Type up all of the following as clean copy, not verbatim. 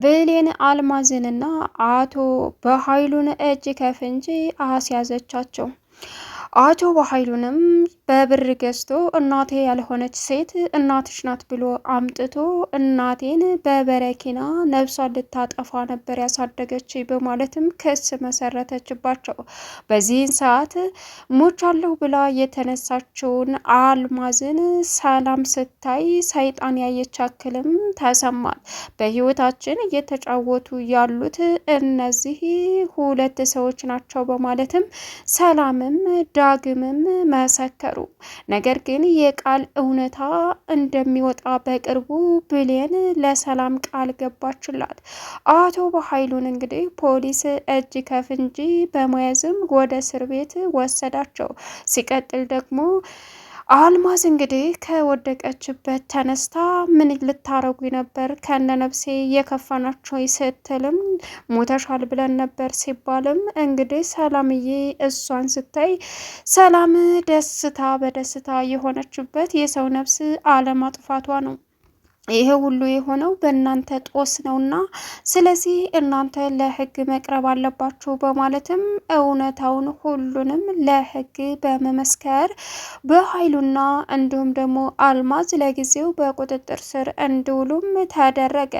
ብሌን አልማዝንና አቶ በኃይሉን እጅ ከፍንጅ አስያዘቻቸው። አቶ በኃይሉንም በብር ገዝቶ እናቴ ያልሆነች ሴት እናትሽ ናት ብሎ አምጥቶ እናቴን በበረኪና ነብሷን ልታጠፋ ነበር ያሳደገች በማለትም ክስ መሰረተችባቸው። በዚህን ሰዓት ሞቻለሁ ብላ የተነሳችውን አልማዝን ሰላም ስታይ ሰይጣን ያየች አክልም ተሰማት። በህይወታችን እየተጫወቱ ያሉት እነዚህ ሁለት ሰዎች ናቸው በማለትም ሰላምም ዳግምም መሰከሩ። ነገር ግን የቃል እውነታ እንደሚወጣ በቅርቡ ብሌን ለሰላም ቃል ገባችላት። አቶ በኃይሉን እንግዲህ ፖሊስ እጅ ከፍንጅ በመያዝም ወደ እስር ቤት ወሰዳቸው። ሲቀጥል ደግሞ አልማዝ እንግዲህ ከወደቀችበት ተነስታ ምን ልታረጉ ነበር ከነ ነፍሴ የከፋናቸው ስትልም ሞተሻል ብለን ነበር ሲባልም እንግዲህ ሰላምዬ እሷን ስታይ ሰላም ደስታ በደስታ የሆነችበት የሰው ነፍስ አለማጥፋቷ ነው። ይሄ ሁሉ የሆነው በእናንተ ጦስ ነውና ስለዚህ እናንተ ለህግ መቅረብ አለባችሁ በማለትም እውነታውን ሁሉንም ለህግ በመመስከር በኃይሉና እንዲሁም ደግሞ አልማዝ ለጊዜው በቁጥጥር ስር እንዲውሉም ተደረገ።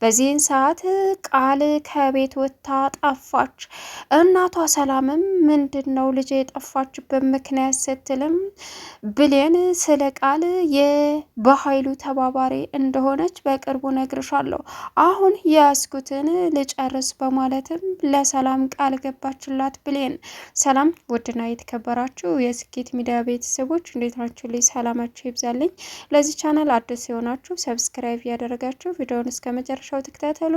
በዚህን ሰዓት ቃል ከቤት ወጥታ ጠፋች። እናቷ ሰላምም ምንድን ነው ልጄ የጠፋችበት ምክንያት ስትልም ብሌን ስለ ቃል የበኃይሉ ተባባሪ እንደሆነች በቅርቡ ነግርሻለሁ፣ አሁን የያዝኩትን ልጨርስ በማለትም ለሰላም ቃል ገባችላት ብሌን። ሰላም ውድና የተከበራችሁ የስኬት ሚዲያ ቤተሰቦች እንዴት ናችሁ? ልይ ሰላማችሁ ይብዛልኝ። ለዚህ ቻናል አዲስ የሆናችሁ ሰብስክራይብ ያደረጋችሁ ቪዲዮውን እስከ መጨረሻው ተከታተሉ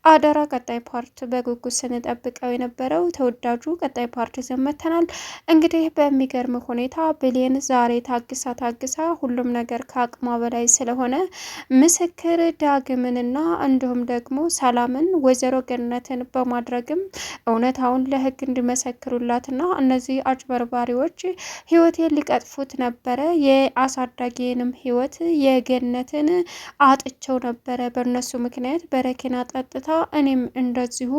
አደራ። ቀጣይ ፓርት በጉጉት ስንጠብቀው የነበረው ተወዳጁ ቀጣይ ፓርት ዘመተናል። እንግዲህ በሚገርም ሁኔታ ብሌን ዛሬ ታግሳ ሁሉም ነገር ከአቅሟ በላይ ስለሆነ ምስክር ዳግምንና እንዲሁም ደግሞ ሰላምን ወይዘሮ ገነትን በማድረግም እውነታውን ለህግ እንዲመሰክሩላትና እነዚህ አጭበርባሪዎች ህይወቴን ሊቀጥፉት ነበረ፣ የአሳዳጊንም ህይወት የገነትን አጥቸው ነበረ በእነሱ ምክንያት በረኪና ጠጥታ እኔም እንደዚሁ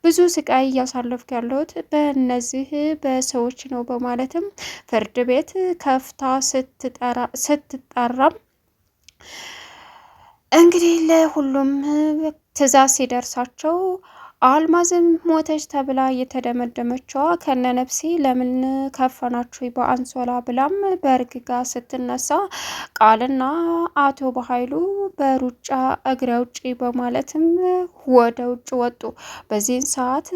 ብዙ ስቃይ እያሳለፍኩ ያለሁት በእነዚህ በሰዎች ነው በማለትም ፍርድ ቤት ከፍታ ስትጠራም እንግዲህ ለሁሉም ትዕዛዝ ሲደርሳቸው አልማዝም ሞተች ተብላ እየተደመደመችዋ ከነነፍሴ ለምን ከፈናችሁ በአንሶላ ብላም በእርግጋ ስትነሳ ቃልና አቶ በኃይሉ በሩጫ እግረ ውጪ በማለትም ወደ ውጭ ወጡ። በዚህን ሰዓት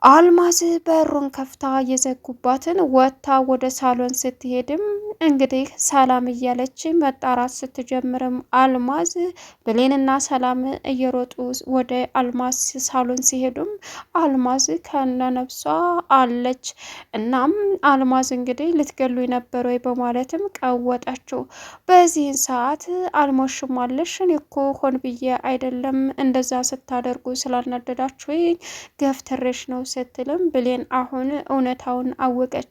አልማዝ በሩን ከፍታ የዘጉባትን ወጥታ ወደ ሳሎን ስትሄድም እንግዲህ ሰላም እያለች መጣራት ስትጀምርም አልማዝ ብሌንና ሰላም እየሮጡ ወደ አልማዝ ሳሎን ሲሄዱም አልማዝ ከነ ነፍሷ አለች። እናም አልማዝ እንግዲህ ልትገሉ ነበር ወይ በማለትም ቀወጠችው። በዚህን ሰዓት አልሞሽም አለሽ እኔ እኮ ሆን ብዬ አይደለም እንደዛ ስታደርጉ ስላናደዳችሁ ገፍትሬሽ ነው ስትልም ብሌን አሁን እውነታውን አወቀች።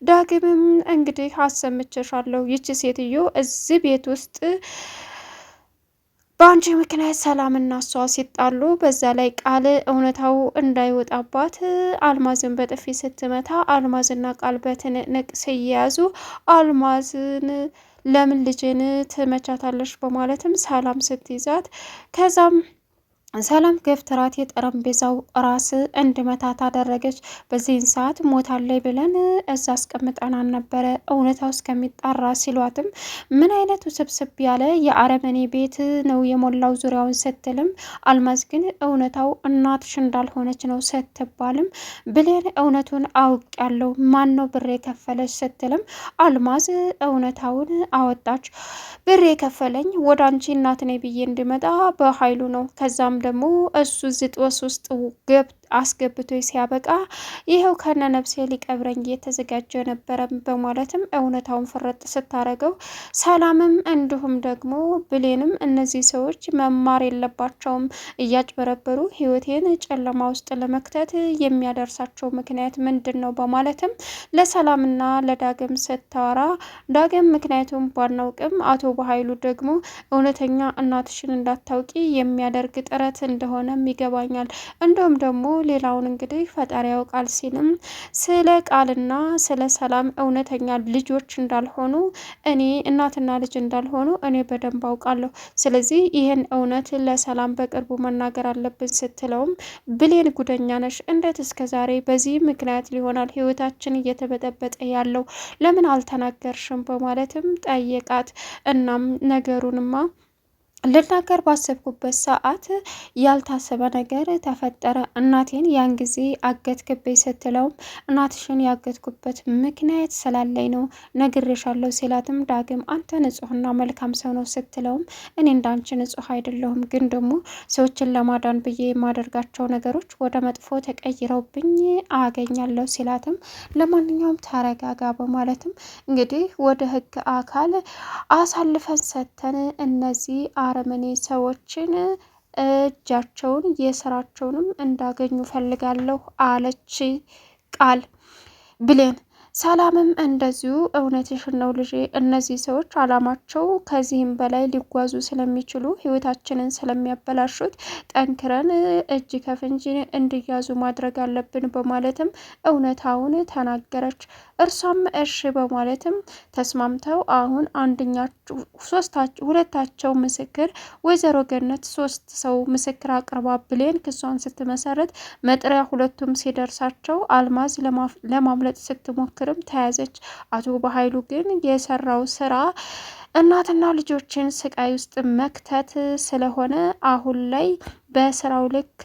ዳግምም እንግዲህ አሰምቼሻለሁ ይቺ ሴትዮ እዚህ ቤት ውስጥ በአንቺ ምክንያት ሰላምና እሷ ሲጣሉ በዛ ላይ ቃል እውነታው እንዳይወጣባት አልማዝን በጥፊ ስትመታ አልማዝና ቃል በትንቅንቅ ሲያያዙ አልማዝን ለምን ልጅን ትመቻታለሽ በማለትም ሰላም ስትይዛት ከዛም ሰላም ገፍትራት የጠረጴዛው ራስ እንድመታት አደረገች። በዚህን ሰዓት ሞታለይ ብለን እዛ አስቀምጠናን ነበረ እውነታው እስከሚጣራ ሲሏትም ምን አይነቱ ስብስብ ያለ የአረመኔ ቤት ነው የሞላው ዙሪያውን ስትልም አልማዝ ግን እውነታው እናትሽ እንዳልሆነች ነው ስትባልም ብሌን እውነቱን አውቅ ያለው ማን ነው ብር የከፈለች ስትልም አልማዝ እውነታውን አወጣች። ብር የከፈለኝ ወደ አንቺ እናት ነኝ ብዬ እንድመጣ በኃይሉ ነው። ከዛም ደግሞ እሱ ዝጥወስ ውስጥ አስገብቶ ሲያበቃ ይኸው ከነ ነፍሴ ሊቀብረኝ እየተዘጋጀ ነበረ በማለትም እውነታውን ፍረጥ ስታረገው፣ ሰላምም እንዲሁም ደግሞ ብሌንም እነዚህ ሰዎች መማር የለባቸውም እያጭበረበሩ ህይወቴን ጨለማ ውስጥ ለመክተት የሚያደርሳቸው ምክንያት ምንድን ነው በማለትም ለሰላምና ለዳግም ስታወራ፣ ዳግም ምክንያቱም ባናውቅም አቶ በኃይሉ ደግሞ እውነተኛ እናትሽን እንዳታውቂ የሚያደርግ ጥረት እንደሆነም ይገባኛል። እንዲሁም ደግሞ ሌላውን እንግዲህ ፈጣሪ ያውቃል ሲልም ስለ ቃልና ስለ ሰላም እውነተኛ ልጆች እንዳልሆኑ እኔ እናትና ልጅ እንዳልሆኑ እኔ በደንብ አውቃለሁ። ስለዚህ ይህን እውነት ለሰላም በቅርቡ መናገር አለብን ስትለውም ብሌን ጉደኛ ነሽ፣ እንዴት እስከ ዛሬ በዚህ ምክንያት ሊሆናል ህይወታችን እየተበጠበጠ ያለው ለምን አልተናገርሽም በማለትም ጠየቃት። እናም ነገሩንማ ልናገር ባሰብኩበት ሰዓት ያልታሰበ ነገር ተፈጠረ። እናቴን ያን ጊዜ አገትክብኝ ስትለውም እናትሽን ያገትኩበት ምክንያት ስላለኝ ነው ነግሬሻለሁ ሲላትም፣ ዳግም አንተ ንጹሕና መልካም ሰው ነው ስትለውም እኔ እንዳንቺ ንጹሕ አይደለሁም፣ ግን ደግሞ ሰዎችን ለማዳን ብዬ የማደርጋቸው ነገሮች ወደ መጥፎ ተቀይረውብኝ አገኛለሁ ሲላትም፣ ለማንኛውም ተረጋጋ በማለትም እንግዲህ ወደ ህግ አካል አሳልፈን ሰተን እነዚህ አረመኔ ሰዎችን እጃቸውን የስራቸውንም እንዳገኙ ፈልጋለሁ አለች ቃል ብሌን። ሰላምም እንደዚሁ እውነትሽን ነው ልጄ፣ እነዚህ ሰዎች አላማቸው ከዚህም በላይ ሊጓዙ ስለሚችሉ ህይወታችንን ስለሚያበላሹት ጠንክረን እጅ ከፍንጅ እንዲያዙ ማድረግ አለብን በማለትም እውነታውን ተናገረች። እርሷም እሺ በማለትም ተስማምተው አሁን ሁለታቸው ምስክር ወይዘሮ ገነት 3 ሰው ምስክር አቅርባ ብሌን ክሷን ስትመሰረት መጥሪያ ሁለቱም ሲደርሳቸው አልማዝ ለማምለጥ ስትሞክርም ተያዘች። አቶ በኃይሉ ግን የሰራው ስራ እናትና ልጆችን ስቃይ ውስጥ መክተት ስለሆነ አሁን ላይ በስራው ልክ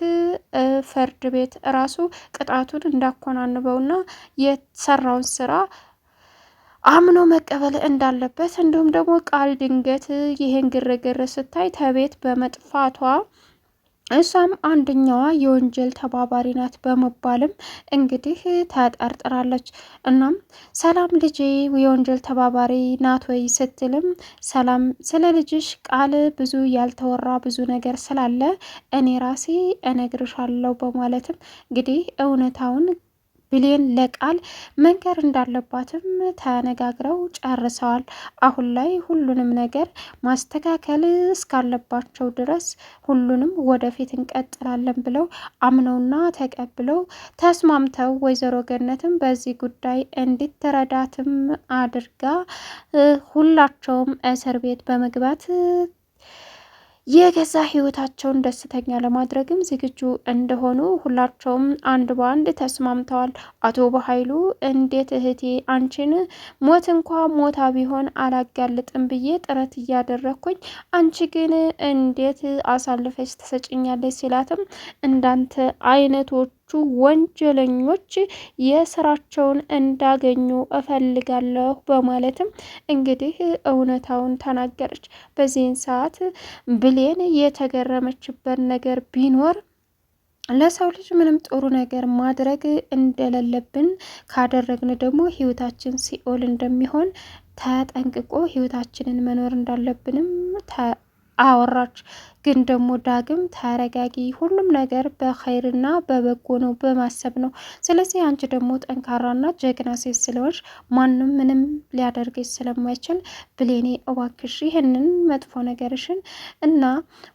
ፍርድ ቤት ራሱ ቅጣቱን እንዳኮናንበውና የሰራውን ስራ አምኖ መቀበል እንዳለበት፣ እንዲሁም ደግሞ ቃል ድንገት ይህን ግርግር ስታይ ተቤት በመጥፋቷ እሷም አንደኛዋ የወንጀል ተባባሪ ናት በመባልም እንግዲህ ተጠርጥራለች። እናም ሰላም ልጄ የወንጀል ተባባሪ ናት ወይ ስትልም፣ ሰላም ስለ ልጅሽ ቃል ብዙ ያልተወራ ብዙ ነገር ስላለ እኔ ራሴ እነግርሻለሁ በማለትም እንግዲህ እውነታውን ብሌን ለቃል መንገር እንዳለባትም ተነጋግረው ጨርሰዋል። አሁን ላይ ሁሉንም ነገር ማስተካከል እስካለባቸው ድረስ ሁሉንም ወደፊት እንቀጥላለን ብለው አምነውና ተቀብለው ተስማምተው ወይዘሮ ገነትም በዚህ ጉዳይ እንድትረዳትም አድርጋ ሁላቸውም እስር ቤት በመግባት የገዛ ህይወታቸውን ደስተኛ ለማድረግም ዝግጁ እንደሆኑ ሁላቸውም አንድ በአንድ ተስማምተዋል። አቶ በኃይሉ እንዴት እህቴ አንቺን ሞት እንኳ ሞታ ቢሆን አላጋልጥም ብዬ ጥረት እያደረግኩኝ አንቺ ግን እንዴት አሳልፈች ትሰጭኛለች ሲላትም፣ እንዳንተ አይነቶቹ ወንጀለኞች የስራቸውን እንዳገኙ እፈልጋለሁ በማለትም እንግዲህ እውነታውን ተናገረች። በዚህን ሰዓት ብሌን የተገረመችበት ነገር ቢኖር ለሰው ልጅ ምንም ጥሩ ነገር ማድረግ እንደሌለብን ካደረግን ደግሞ ህይወታችን ሲኦል እንደሚሆን ተጠንቅቆ ህይወታችንን መኖር እንዳለብንም አወራች። ግን ደግሞ ዳግም ተረጋጊ፣ ሁሉም ነገር በኸይርና በበጎ ነው በማሰብ ነው። ስለዚህ አንቺ ደግሞ ጠንካራና ጀግና ሴት ስለሆንሽ ማንም ምንም ሊያደርግሽ ስለማይችል ብሌኔ እባክሽ ይህንን መጥፎ ነገርሽን እና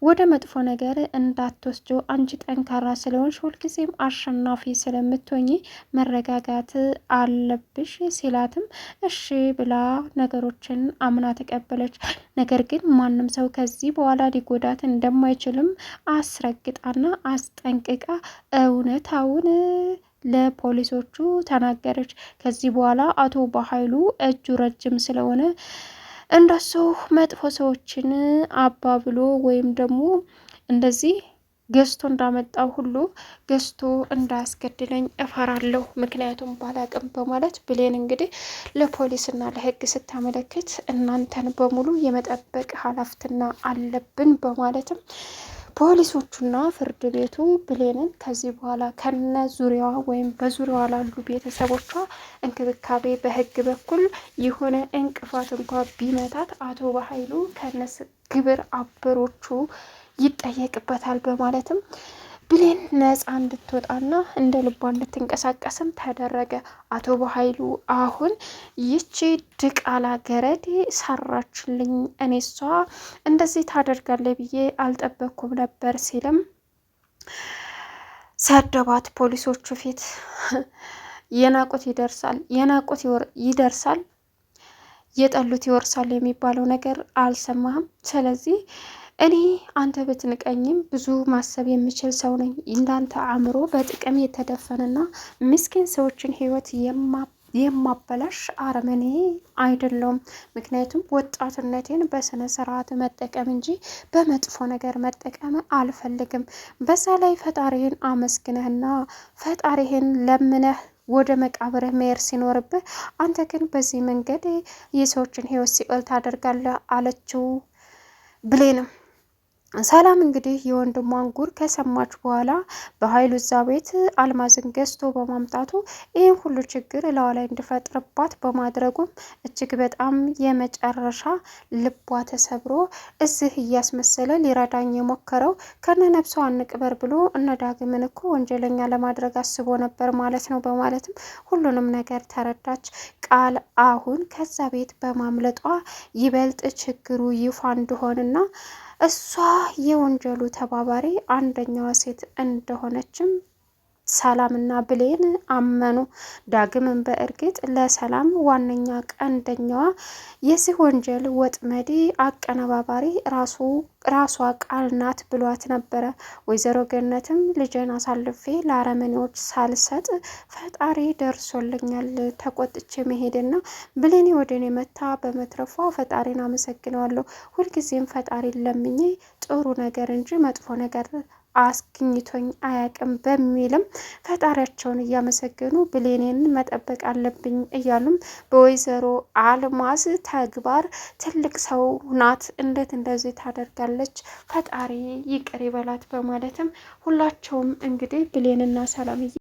ወደ መጥፎ ነገር እንዳትወስጂው፣ አንቺ ጠንካራ ስለሆንሽ ሁልጊዜም አሸናፊ ስለምትሆኚ መረጋጋት አለብሽ ሲላትም እሺ ብላ ነገሮችን አምና ተቀበለች። ነገር ግን ማንም ሰው ከዚህ በኋላ ሊጎዳት እንደማይችልም አስረግጣና አስጠንቅቃ እውነታውን ለፖሊሶቹ ተናገረች። ከዚህ በኋላ አቶ በኃይሉ እጁ ረጅም ስለሆነ እንደሱ መጥፎ ሰዎችን አባብሎ ወይም ደግሞ እንደዚህ ገዝቶ እንዳመጣው ሁሉ ገዝቶ እንዳያስገድለኝ እፈራለሁ፣ ምክንያቱም ባላቅም በማለት ብሌን እንግዲህ ለፖሊስና ለሕግ ስታመለክት እናንተን በሙሉ የመጠበቅ ኃላፊነት አለብን በማለትም ፖሊሶቹና ፍርድ ቤቱ ብሌንን ከዚህ በኋላ ከነ ዙሪያዋ ወይም በዙሪያዋ ላሉ ቤተሰቦቿ እንክብካቤ በህግ በኩል የሆነ እንቅፋት እንኳ ቢመታት አቶ በኃይሉ ከነስ ግብር አበሮቹ ይጠየቅበታል በማለትም ብሌን ነፃ እንድትወጣና እንደ ልቧ እንድትንቀሳቀስም ተደረገ። አቶ በኃይሉ አሁን ይቺ ድቃላ ገረድ ሰራችልኝ፣ እኔ እሷ እንደዚህ ታደርጋለች ብዬ አልጠበኩም ነበር ሲልም ሰደባት ፖሊሶቹ ፊት። የናቁት ይደርሳል፣ የናቁት ይደርሳል፣ የጠሉት ይወርሳል የሚባለው ነገር አልሰማህም? ስለዚህ እኔ አንተ ብትንቀኝም ብዙ ማሰብ የምችል ሰው ነኝ። እንዳንተ አእምሮ በጥቅም የተደፈነና ምስኪን ሰዎችን ህይወት የማበላሽ አረመኔ አይደለውም። ምክንያቱም ወጣትነቴን በስነ ስርዓት መጠቀም እንጂ በመጥፎ ነገር መጠቀም አልፈልግም። በዛ ላይ ፈጣሪህን አመስግነህና ፈጣሪህን ለምነህ ወደ መቃብርህ መሄድ ሲኖርብህ አንተ ግን በዚህ መንገድ የሰዎችን ህይወት ሲኦል ታደርጋለህ አለችው ብሌንም። ሰላም እንግዲህ የወንድሟን ጉር ከሰማች በኋላ በኃይሉ እዛ ቤት አልማዝን ገዝቶ በማምጣቱ ይህን ሁሉ ችግር እላዋ ላይ እንዲፈጥርባት በማድረጉም እጅግ በጣም የመጨረሻ ልቧ ተሰብሮ እዚህ እያስመሰለ ሊረዳኝ የሞከረው ከነ ነፍሷ አንቅበር ብሎ እነ ዳግምን እኮ ወንጀለኛ ለማድረግ አስቦ ነበር ማለት ነው በማለትም ሁሉንም ነገር ተረዳች። ቃል አሁን ከዛ ቤት በማምለጧ ይበልጥ ችግሩ ይፋ እንደሆነና እሷ የወንጀሉ ተባባሪ አንደኛዋ ሴት እንደሆነችም ሰላምና ብሌን አመኑ። ዳግምን በእርግጥ ለሰላም ዋነኛ ቀንደኛዋ የዚህ ወንጀል ወጥመድ አቀነባባሪ ራሷ ቃል ናት ብሏት ነበረ። ወይዘሮ ገነትም ልጅን አሳልፌ ለአረመኔዎች ሳልሰጥ ፈጣሪ ደርሶልኛል፣ ተቆጥቼ መሄድና ብሌኔ ወደኔ መታ በመትረፏ ፈጣሪን አመሰግነዋለሁ። ሁልጊዜም ፈጣሪን ለምኜ ጥሩ ነገር እንጂ መጥፎ ነገር አስገኝቶኝ አያቅም በሚልም ፈጣሪያቸውን እያመሰገኑ ብሌኔን መጠበቅ አለብኝ እያሉም በወይዘሮ አልማዝ ተግባር ትልቅ ሰው ናት፣ እንዴት እንደዚህ ታደርጋለች፣ ፈጣሪ ይቅር ይበላት በማለትም ሁላቸውም እንግዲህ ብሌንና ሰላምዬ